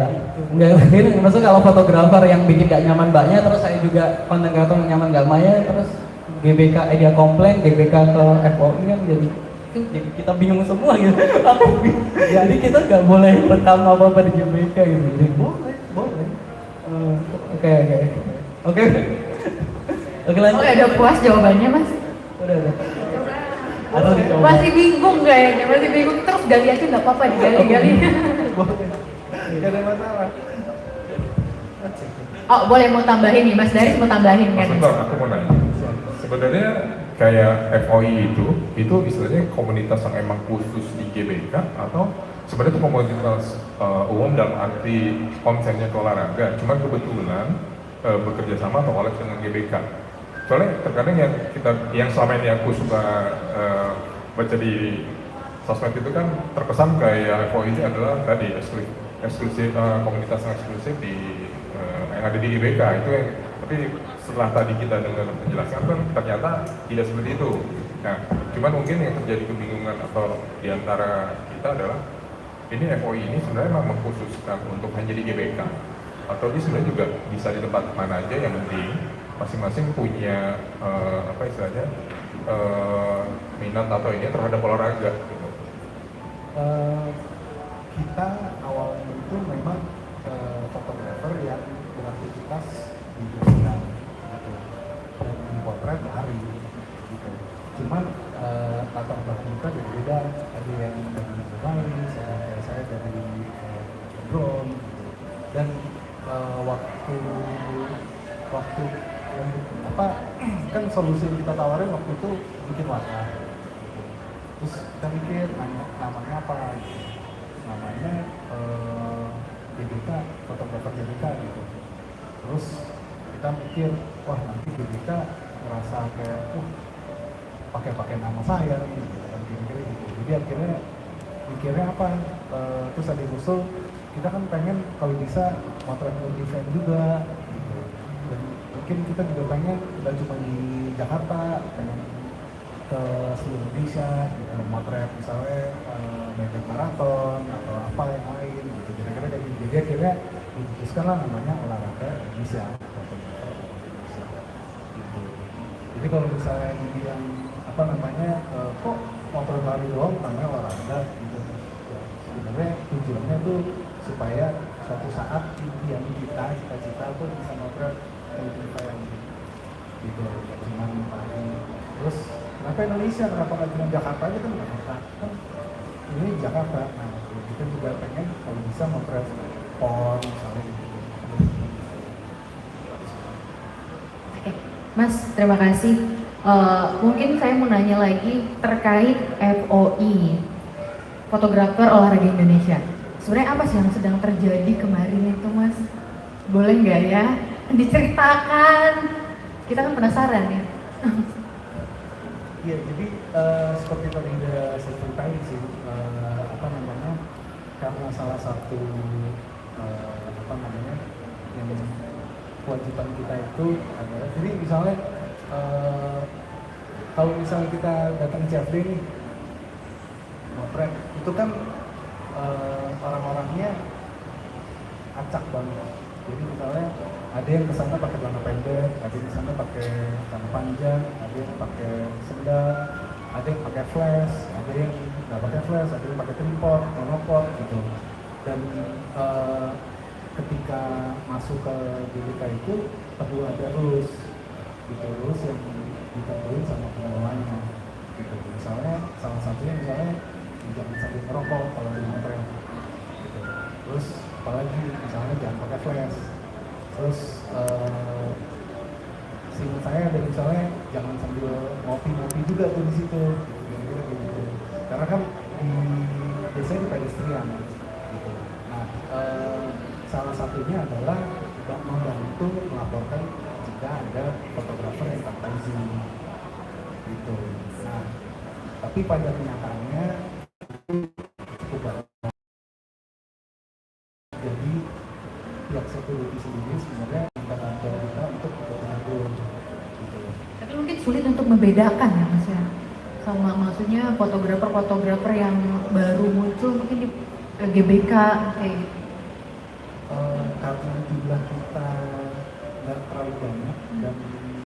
Enggak, ini maksudnya kalau fotografer yang bikin gak nyaman mbaknya, terus saya juga konten kreator yang nyaman gak mbaknya, terus GBK dia komplain, GBK ke FOI kan jadi kita bingung semua gitu. Jadi kita nggak boleh rekam apa-apa di GBK gitu. Jadi boleh. Oke. Oke. Oke lanjut. Oke, udah puas jawabannya mas? Udah. Atau dicoba. Masih bingung kayaknya, masih bingung terus gali aja nggak apa-apa digali-gali. Gak ada masalah. Oh boleh mau tambahin nih, Mas Daris mau tambahin kan? Sebentar, aku mau nanya. Sebenarnya kayak FOI itu istilahnya komunitas yang emang khusus di GBK atau sebenarnya itu komunitas umum dalam arti konsennya ke olahraga, cuman kebetulan bekerja sama atau kolab dengan GBK. Soalnya terkadang yang selama ini aku suka baca di sosmed itu kan terkesan kayak FOI ini adalah tadi eksklusif komunitas yang eksklusif yang ada di GBK itu yang, tapi setelah tadi kita dengar penjelasan kan ternyata tidak seperti itu. Nah, cuman mungkin yang terjadi kebingungan atau diantara kita adalah ini FOI ini sebenarnya memang mengkhususkan untuk hanya di GBK atau dia sebenarnya juga bisa di tempat mana aja, yang penting masing-masing punya apa istilahnya minat atau ini terhadap olahraga gitu. Kita awalnya itu memang fotografer yang beraktivitas di jurnal gitu, dan di potret hari gitu. Cuman latar belakang kita berbeda, ada yang dari jurnalis, ada kayak saya dari drone gitu. Dan waktu yang apa kan solusi yang kita tawarin waktu itu bikin warna gitu. Terus kita mikir namanya apa gitu. Namanya GBK, fotografer GBK gitu. Terus kita mikir, wah nanti GBK ngerasa kayak pakai nama saya gitu kan, kira-kira gitu. Jadi akhirnya mikirnya apa, terus ada yang usul, kita kan pengen kalau bisa motret event juga gitu. Dan mungkin kita juga pengen nggak cuma di Jakarta, pengen ke seluruh Indonesia gitu, motret misalnya bebek maraton atau apa yang lain gitu, kira-kira kayak gitu. Jadi akhirnya diputuskanlah namanya olahraga Indonesia, fotografer Indonesia gitu. Jadi kalau misalnya dibilang apa namanya kok motret lari doang namanya olahraga gitu, ya, sebenarnya tujuannya tuh supaya suatu saat impian kita, cita-cita tuh bisa motret kayak gitu, cuma lari. Terus kenapa Indonesia, kenapa nggak cuma Jakarta aja, kan Jakarta kan ini Jakarta. Nah kita juga pengen kalau bisa motret PON misalnya gitu. Oke, Mas terima kasih. Mungkin saya mau nanya lagi terkait FOI, fotografer olahraga Indonesia. Sebenarnya apa sih yang sedang terjadi kemarin itu, Mas? Boleh nggak ya diceritakan? Kita kan penasaran ya. Iya, jadi seperti tadi udah saya ceritain sih, apa namanya, karena salah satu apa namanya yang kewajiban kita itu adalah, jadi misalnya kalau misalnya kita datang CFD nih, motret itu kan orang-orangnya acak banget. Jadi misalnya ada yang kesana pakai celana pendek, ada yang kesana pakai celana panjang, ada yang pakai sendal, ada yang pakai flash, ada yang nggak pakai flash, ada yang pakai tripod, monopod gitu. Dan ketika masuk ke GBK itu perlu ada rules gitu, rules yang ditentuin sama pengelolanya gitu. Misalnya salah satunya misalnya jangan sambil merokok kalau di motret gitu. Terus apalagi misalnya jangan pakai flash. Terus seingat saya ada misalnya jangan sambil ngopi-ngopi juga tuh di situ gitu. Karena kan biasanya di pedestrian gitu. Nah salah satunya adalah membantu melaporkan jika ada fotografer yang tanpa izin gitu. Nah tapi pada kenyataannya cukup banyak. Jadi pihak security sendiri sebenarnya minta kita untuk mengatur gitu. Tapi mungkin sulit untuk membedakan ya Mas ya, sama maksudnya fotografer-fotografer yang baru muncul mungkin di GBK kayak gitu. jumlah kita nggak terlalu banyak dan